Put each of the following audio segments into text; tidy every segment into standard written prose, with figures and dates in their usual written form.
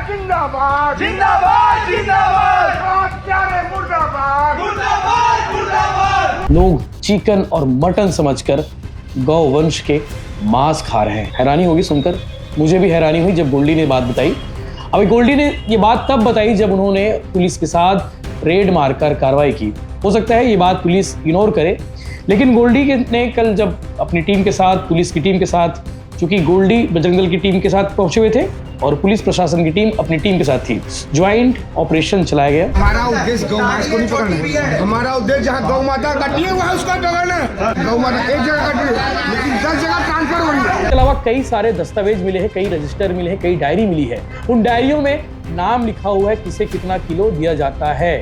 जिंदाबाद जिंदाबाद जिंदाबाद प्यारे मुर्दाबाद मुर्दाबाद मुर्दाबाद। लोग चिकन और मटन समझकर गौ वंश के मांस खा रहे हैं। हैरानी होगी सुनकर, मुझे भी हैरानी हुई जब गोल्डी ने बात बताई। अभी गोल्डी ने ये बात तब बताई जब उन्होंने पुलिस के साथ रेड मारकर कार्रवाई की। हो सकता है ये बात पुलिस इग्नोर करे, लेकिन गोल्डी ने कल जब अपनी टीम के साथ, पुलिस की टीम के साथ, चूंकि गोल्डी बजरंग दल की टीम के साथ पहुंचे हुए थे और पुलिस प्रशासन की टीम अपनी टीम के साथ थी, ज्वाइंट ऑपरेशन चलाया गया। हमारा उद्देश्य गौ माता को नहीं पकड़ना है। हमारा उद्देश्य जहाँ गौ माता कटी है वहाँ उसका पकड़ना है। गौ माता एक जगह कटी है लेकिन 10 जगह ट्रांसफर हो रही है। इसके अलावा कई सारे दस्तावेज मिले हैं, कई रजिस्टर मिले हैं, कई डायरी मिली है। उन डायरियों में नाम लिखा हुआ है किसे कितना किलो दिया जाता है,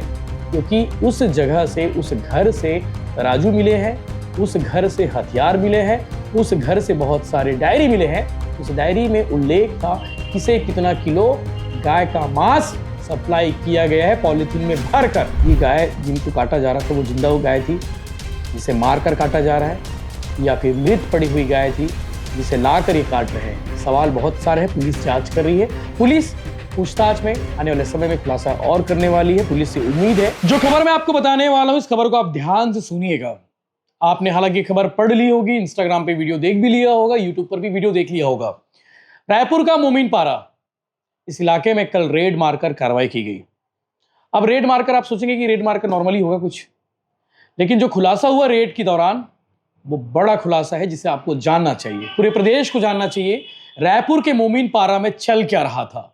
क्योंकि उस जगह से, उस घर से राजू मिले हैं, उस घर से हथियार मिले हैं, उस घर से बहुत सारे डायरी मिले हैं। उस डायरी में उल्लेख था किसे कितना किलो गाय का मांस सप्लाई किया गया है पॉलीथीन में भरकर। ये गाय जिनको काटा जा रहा था वो जिंदा गाय थी जिसे मारकर काटा जा रहा है, या फिर मृत पड़ी हुई गाय थी जिसे लाकर ये काट रहे हैं। सवाल बहुत सारे हैं, पुलिस जांच कर रही है। पुलिस पूछताछ में आने वाले समय में खुलासा और करने वाली है। पुलिस से उम्मीद है। जो खबर मैं आपको बताने वाला हूं, इस खबर को आप ध्यान से सुनिएगा। आपने हालांकि खबर पढ़ ली होगी, इंस्टाग्राम पे वीडियो देख भी लिया होगा, यूट्यूब पर भी वीडियो देख लिया होगा। रायपुर का मोमीन पारा, इस इलाके में कल रेड मारकर कार्रवाई की गई। अब रेड मारकर आप सोचेंगे कि रेड मारकर नॉर्मली होगा कुछ, लेकिन जो खुलासा हुआ रेड के दौरान वो बड़ा खुलासा है जिसे आपको जानना चाहिए, पूरे प्रदेश को जानना चाहिए। रायपुर के मोमीन पारा में चल क्या रहा था?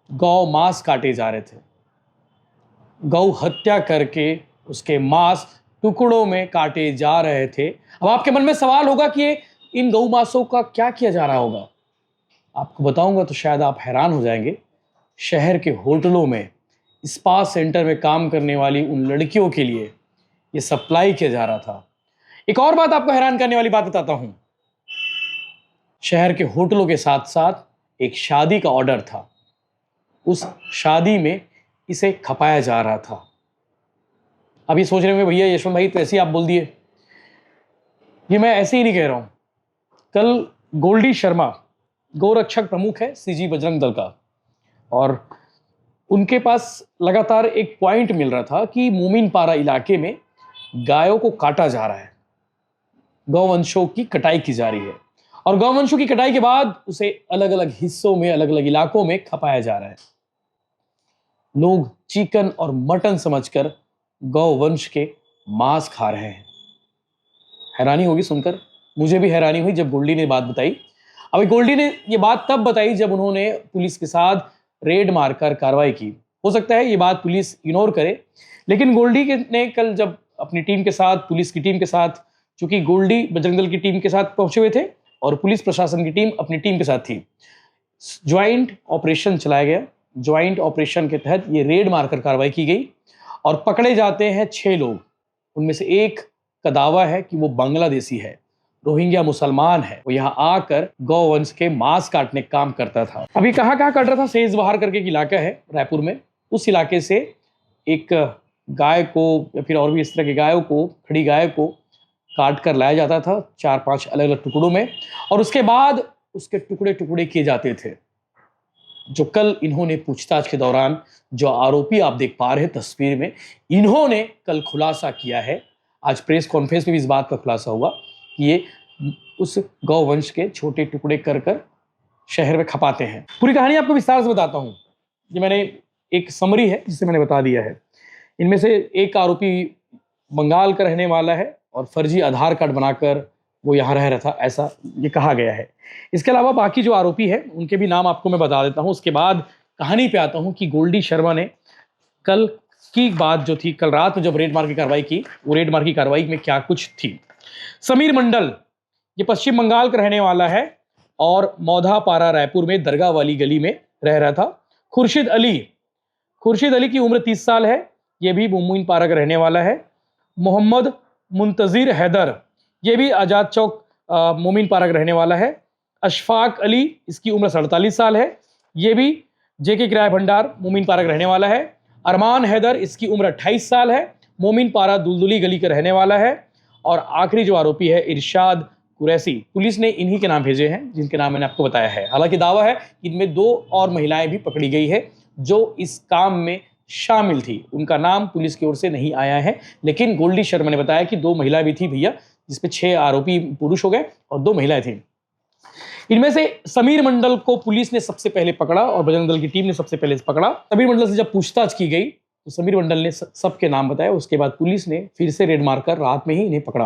गौ मांस काटे जा रहे थे, गौ हत्या करके उसके मांस टुकड़ों में काटे जा रहे थे। अब आपके मन में सवाल होगा कि इन गौ मांसों का क्या किया जा रहा होगा। आपको बताऊंगा तो शायद आप हैरान हो जाएंगे। शहर के होटलों में, स्पा सेंटर में काम करने वाली उन लड़कियों के लिए ये सप्लाई किया जा रहा था। एक और बात आपको हैरान करने वाली बात बताता हूं। शहर के होटलों के साथ साथ एक शादी का ऑर्डर था, उस शादी में इसे खपाया जा रहा था। अभी सोच रहे होंगे भैया यशवंत भाई तो ऐसे ही आप बोल दिए। ये मैं ऐसे ही नहीं कह रहा हूं। कल गोल्डी शर्मा गौरक्षक प्रमुख है सीजी बजरंग दल का, और उनके पास लगातार एक पॉइंट मिल रहा था कि मोमीन पारा इलाके में गायों को काटा जा रहा है, गौवंशों की कटाई की जा रही है, और गौवंशों की कटाई के बाद उसे अलग अलग हिस्सों में, अलग अलग इलाकों में खपाया जा रहा है। लोग चिकन और मटन समझकर गौवंश के मांस खा रहे हैं। हैरानी होगी सुनकर, मुझे भी हैरानी हुई जब गोल्डी ने बात बताई। अभी गोल्डी ने ये बात तब बताई जब उन्होंने पुलिस के साथ रेड मारकर कार्रवाई की। हो सकता है ये बात पुलिस इग्नोर करे, लेकिन गोल्डी ने कल जब अपनी टीम के साथ, पुलिस की टीम के साथ, चूंकि गोल्डी बजरंग दल की टीम के साथ पहुंचे हुए थे और पुलिस प्रशासन की टीम अपनी टीम के साथ थी, ज्वाइंट ऑपरेशन चलाया गया। ज्वाइंट ऑपरेशन के तहत ये रेड मारकर कार्रवाई की गई और पकड़े जाते हैं 6 लोग। उनमें से एक का दावा है कि वो बांग्लादेशी है, रोहिंग्या मुसलमान है। वो यहाँ आकर गौवंश के मांस काटने का काम करता था। अभी कहाँ काट रहा था? सेज बहार करके एक इलाका है रायपुर में, उस इलाके से एक गाय को या फिर और भी इस तरह की गायों को, खड़ी गाय को काट कर लाया जाता था 4-5 अलग अलग टुकड़ों में, और उसके बाद उसके टुकड़े टुकड़े किए जाते थे। जो कल इन्होंने पूछताछ के दौरान, जो आरोपी आप देख पा रहे हैं तस्वीर में, इन्होंने कल खुलासा किया है। आज प्रेस कॉन्फ्रेंस में भी इस बात का खुलासा हुआ कि ये उस गौवंश के छोटे टुकड़े कर कर शहर में खपाते हैं। पूरी कहानी आपको विस्तार से बताता हूँ। ये मैंने एक समरी है जिसे मैंने बता दिया है। इनमें से एक आरोपी बंगाल का रहने वाला है और फर्जी आधार कार्ड बनाकर वो यहाँ रह रहा था, ऐसा ये कहा गया है। इसके अलावा बाकी जो आरोपी है उनके भी नाम आपको मैं बता देता हूँ। उसके बाद कहानी पे आता हूँ कि गोल्डी शर्मा ने कल की बात जो थी, कल रात में जब रेड मार की कार्रवाई की, वो रेड मार की कार्रवाई में क्या कुछ थी। समीर मंडल, ये पश्चिम बंगाल का रहने वाला है और मौधापारा रायपुर में दरगाह वाली गली में रह रहा था। खुर्शीद अली की उम्र 30 साल है, ये भी मोमीन पारा का रहने वाला है। मोहम्मद मुंतजिर हैदर, ये भी आजाद चौक मोमीन पारा का रहने वाला है। अशफाक अली, इसकी उम्र 47 साल है, ये भी जेके किराया भंडार मोमीन पारा का रहने वाला है। अरमान हैदर, इसकी उम्र 28 साल है, मोमीन पारा दुलदुली गली का रहने वाला है। और आखिरी जो आरोपी है इरशाद कुरैशी, पुलिस ने इन्हीं के नाम भेजे हैं जिनके नाम मैंने आपको बताया है। हालांकि दावा है कि इनमें 2 और महिलाएं भी पकड़ी गई है जो इस काम में शामिल थी। उनका नाम पुलिस की ओर से नहीं आया है, लेकिन गोल्डी शर्मा ने बताया कि 2 महिला भी थी भैया, जिसमें 6 आरोपी पुरुष हो गए और 2 महिलाएं थी। इनमें से समीर मंडल को पुलिस ने सबसे पहले पकड़ा और बजरंग दल की टीम ने सबसे पहले पकड़ा। समीर मंडल से जब पूछताछ की गई तो समीर मंडल ने सबके नाम बताया। उसके बाद पुलिस ने फिर से रेड मारकर रात में ही इन्हें पकड़ा।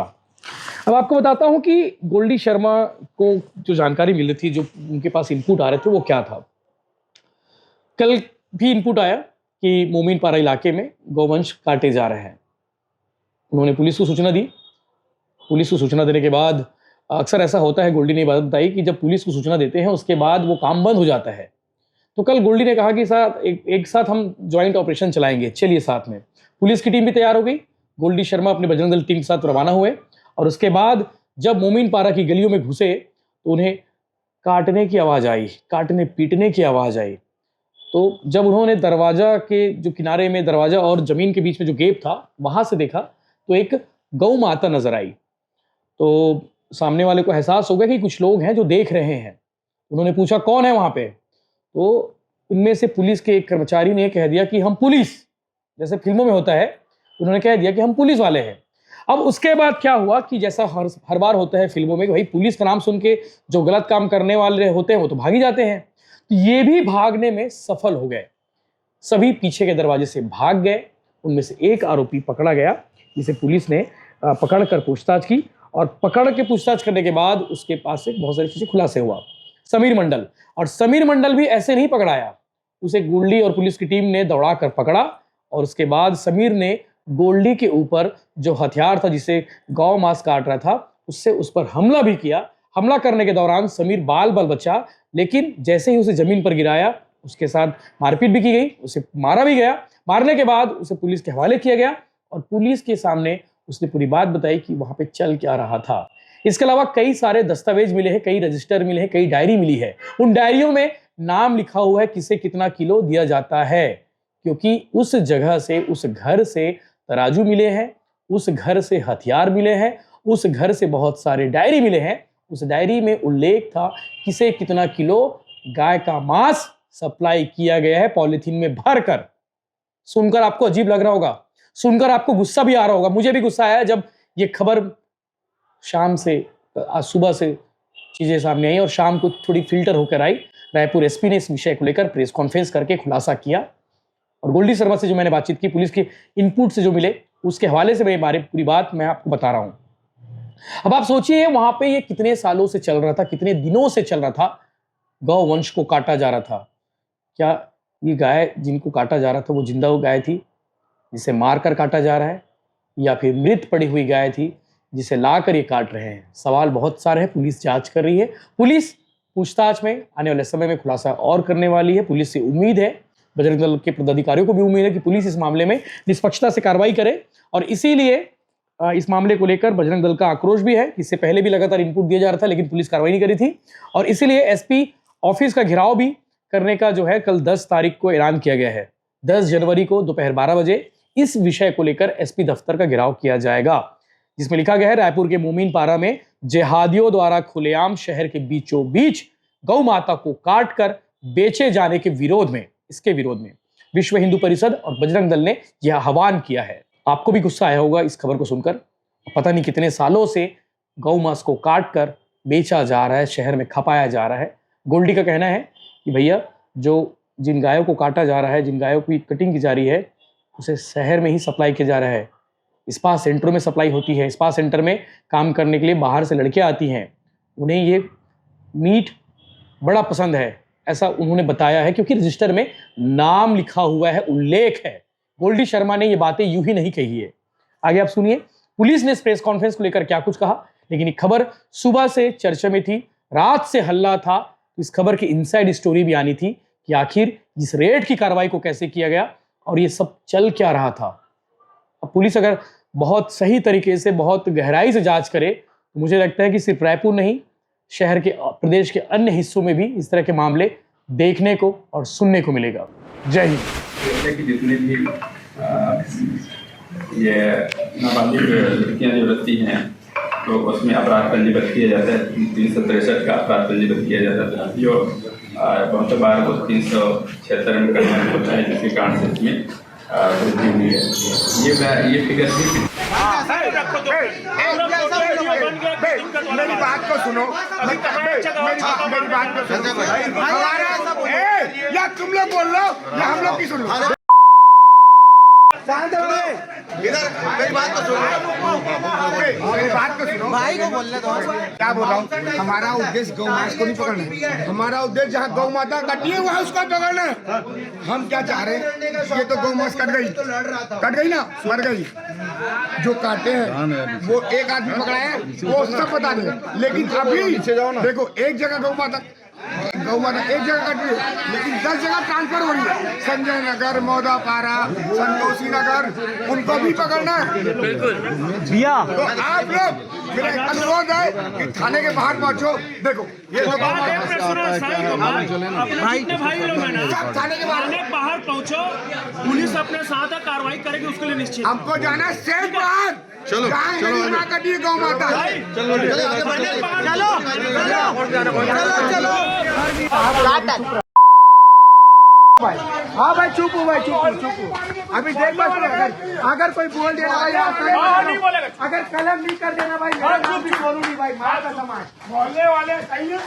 अब आपको बताता हूं कि गोल्डी शर्मा को जो जानकारी मिल रही थी, जो उनके पास इनपुट आ रहे थे, वो क्या था। कल भी इनपुट आया कि मोमीनपारा इलाके में गौवंश काटे जा रहे हैं। उन्होंने पुलिस को सूचना दी। पुलिस को सूचना देने के बाद अक्सर ऐसा होता है, गोल्डी ने बात बताई कि जब पुलिस को सूचना देते हैं उसके बाद वो काम बंद हो जाता है। तो कल गोल्डी ने कहा कि एक साथ हम ज्वाइंट ऑपरेशन चलाएंगे, चलिए साथ में। पुलिस की टीम भी तैयार हो गई। गोल्डी शर्मा अपने बजरंग दल टीम के साथ रवाना हुए और उसके बाद जब मोमीनपारा की गलियों में घुसे तो उन्हें काटने की आवाज़ आई, काटने पीटने की आवाज़ आई। तो जब उन्होंने दरवाजा के जो किनारे में, दरवाजा और ज़मीन के बीच में जो गैप था, वहाँ से देखा तो एक गौ माता नजर आई। तो सामने वाले को एहसास हो गया कि कुछ लोग हैं जो देख रहे हैं। उन्होंने पूछा कौन है वहाँ पे, तो उनमें से पुलिस के एक कर्मचारी ने कह दिया कि हम पुलिस, जैसे फिल्मों में होता है, उन्होंने कह दिया कि हम पुलिस वाले हैं। अब उसके बाद क्या हुआ कि जैसा हर बार होता है फिल्मों में कि भाई पुलिस का नाम सुन के जो गलत काम करने वाले होते हैं वो तो भाग ही जाते हैं। तो ये भी भागने में सफल हो गए। सभी पीछे के दरवाजे से भाग गए। उनमें से एक आरोपी पकड़ा गया, जिसे पुलिस ने पकड़ कर पूछताछ की और पकड़ के पूछताछ करने के बाद उसके पास से बहुत सारी चीजें खुलासे हुआ। समीर मंडल, और समीर मंडल भी ऐसे नहीं पकड़ाया, उसे गोल्डी और पुलिस की टीम ने दौड़ा कर पकड़ा और उसके बाद समीर ने गोल्डी के ऊपर जो हथियार था जिसे गौ मांस काट रहा था, उससे उस पर हमला भी किया। हमला करने के दौरान समीर बाल बचा, लेकिन जैसे ही उसे जमीन पर गिराया उसके साथ मारपीट भी की गई, उसे मारा भी गया। मारने के बाद उसे पुलिस के हवाले किया गया और पुलिस के सामने उसने पूरी बात बताई कि वहां पे चल क्या रहा था। इसके अलावा कई सारे दस्तावेज मिले हैं, कई रजिस्टर मिले हैं, कई डायरी मिली है। उन डायरियों में नाम लिखा हुआ है किसे कितना किलो दिया जाता है, क्योंकि उस जगह से, उस घर से तराजू मिले हैं, उस घर से हथियार मिले हैं, उस घर से बहुत सारे डायरी मिले हैं। उस डायरी में उल्लेख था किसे कितना किलो गाय का मांस सप्लाई किया गया है पॉलीथीन में भरकर। सुनकर आपको अजीब लग रहा होगा, सुनकर आपको गुस्सा भी आ रहा होगा। मुझे भी गुस्सा आया जब ये खबर शाम से, आज सुबह से चीजें सामने आई और शाम को थोड़ी फिल्टर होकर आई। रायपुर एसपी ने इस विषय को लेकर प्रेस कॉन्फ्रेंस करके खुलासा किया और गोल्डी शर्मा से जो मैंने बातचीत की, पुलिस के इनपुट से जो मिले, उसके हवाले से मैं पूरी बात मैं आपको बता रहा हूं। अब आप सोचिए वहां पे ये कितने सालों से चल रहा था, कितने दिनों से चल रहा था। गौ वंश को काटा जा रहा था। क्या ये गाय जिनको काटा जा रहा था वो जिंदा गाय थी जिसे मारकर काटा जा रहा है, या फिर मृत पड़ी हुई गाय थी जिसे लाकर ये काट रहे हैं? सवाल बहुत सारे हैं। पुलिस जांच कर रही है। पुलिस पूछताछ में आने वाले समय में खुलासा और करने वाली है। पुलिस से उम्मीद है, बजरंग दल के पदाधिकारियों को भी उम्मीद है कि पुलिस इस मामले में निष्पक्षता से कार्रवाई करे और इसीलिए इस मामले को लेकर बजरंग दल का आक्रोश भी है। इससे पहले भी लगातार इनपुट दिया जा रहा था लेकिन पुलिस कार्रवाई नहीं करी थी और इसीलिए एसपी ऑफिस का घेराव भी करने का जो है कल 10 तारीख को ऐलान किया गया है। 10 जनवरी को दोपहर 12 बजे इस विषय को लेकर एसपी दफ्तर का घेराव किया जाएगा, जिसमें लिखा गया है रायपुर के मोमीनपारा में जिहादियों द्वारा खुलेआम शहर के बीचों बीच गौ माता को काट कर बेचे जाने के विरोध में, इसके विरोध में विश्व हिंदू परिषद और बजरंग दल ने यह आह्वान किया है। आपको भी गुस्सा आया होगा इस खबर को सुनकर। पता नहीं कितने सालों से गौ मांस को काट कर बेचा जा रहा है, शहर में खपाया जा रहा है। गोल्डी का कहना है कि भैया जो जिन गायों को काटा जा रहा है, जिन गायों की कटिंग की जा रही है, उसे शहर में ही सप्लाई किया जा रहा है। स्पा सेंटरों में सप्लाई होती है। स्पा सेंटर में काम करने के लिए बाहर से लड़कियां आती हैं, उन्हें ये मीट बड़ा पसंद है, ऐसा उन्होंने बताया है, क्योंकि रजिस्टर में नाम लिखा हुआ है, उल्लेख है। गोल्डी शर्मा ने ये बातें यूं ही नहीं कही है। आगे आप सुनिए पुलिस ने इस प्रेस कॉन्फ्रेंस को लेकर क्या कुछ कहा। लेकिन ये खबर सुबह से चर्चा में थी, रात से हल्ला था। इस खबर की इनसाइड स्टोरी भी आनी थी कि आखिर इस रेड की कार्रवाई को कैसे किया गया और ये सब चल क्या रहा था। अब पुलिस अगर बहुत सही तरीके से, बहुत गहराई से जांच करे तो मुझे लगता है कि सिर्फ रायपुर नहीं, शहर के, प्रदेश के अन्य हिस्सों में भी इस तरह के मामले देखने को और सुनने को मिलेगा। जय हिंद। जैसे कि जितने भी ये नाबालिग लड़कियां जो रहती हैं तो उसमें अपराध पंजीबद्ध किया जाता है 363 का अपराध पंजीबद्ध किया जाता है, जो बहुत बार को 376 में करना होता है, जिसके कारण से इसमें वृद्धि हुई है। ये फिगर थी। मेरी बात को सुनो, मेरी बात को सुनो। या तुम लोग बोल लो या हम लोग की सुन लो। इधर मेरी बात को सुनो, मेरी बात को सुनो। भाई को बोलने दो। क्या बोल रहा हूँ, हमारा उद्देश्य गौ माता को नहीं पकड़ना है। हमारा उद्देश्य जहाँ गौ माता कटी है वहाँ उसको पकड़ना है। हम क्या चाह रहे हैं, ये तो गौ माता कट गई ना, मर गई। जो काटे हैं वो एक आदमी पकड़ा है, वो सब बता दे। लेकिन अभी देखो एक जगह गौ माता एक जगह कट रही है, लेकिन 10 जगह ट्रांसफर हो रही है। संजय नगर, मौदापारा, संतोषी नगर, उनको भी पकड़ना है। बिल्कुल भैया। तो आप लोग, मेरा अनुरोध है कि थाने के बाहर पहुंचो। देखो ये तो भाई लोग हैं ना, सब थाने के बाहर पहुंचो, पुलिस अपने साथ है, कार्रवाई करेगी उसके लिए निश्चित। हमको जाना है सेफ बाहर। चलो कटी गौ माता। चलो हाँ भाई चुप हो, भाई चुप हो। अभी देख अगर कोई बोल देना भाई, अगर कलम नहीं कर देना भाई, मेरा नाम भी बोलूंगी भाई। मार का समाज बोलने वाले सही है,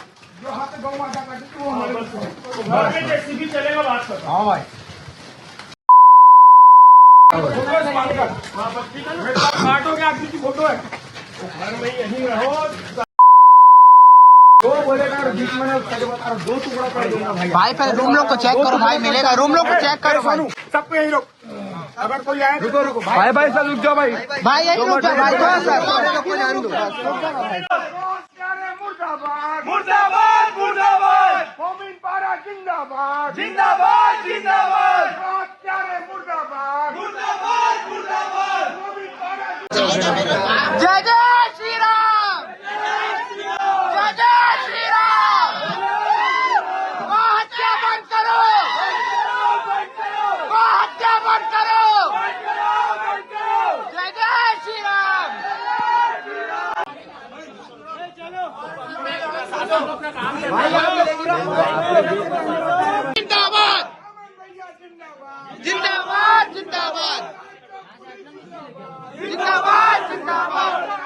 जो हाथ गौ माता कटी वो हमारे जेसीबी चलेगा, बात करो। हाँ भाई काटोगे, आपकी की फोटो है, घर में यहीं रहो। दो बोलेगा और बीच में दो टुकड़ा कर दूंगा भाई। पहले रूम लोग को चेक करो भाई, मिलेगा रूम लोग को चेक करो भाई। सबको यही रोक, अगर कोई आए रुको भाई सब रुक जाओ भाई यही रुक जाओ भाई। मुर्दाबाद मुर्दाबाद मुर्दाबाद मोमिन पारा जिंदाबाद जिंदाबाद जिंदाबाद मुर्दाबाद मुर्दाबाद मुर्दाबाद मोमिन पारा जय जय श्री राम, जय जय श्री राम। गौ हत्या बंद करो, गौ हत्या बंद करो। जय जय श्री राम। जिंदाबाद जिंदाबाद जिंदाबाद जिंदाबाद जिंदाबाद।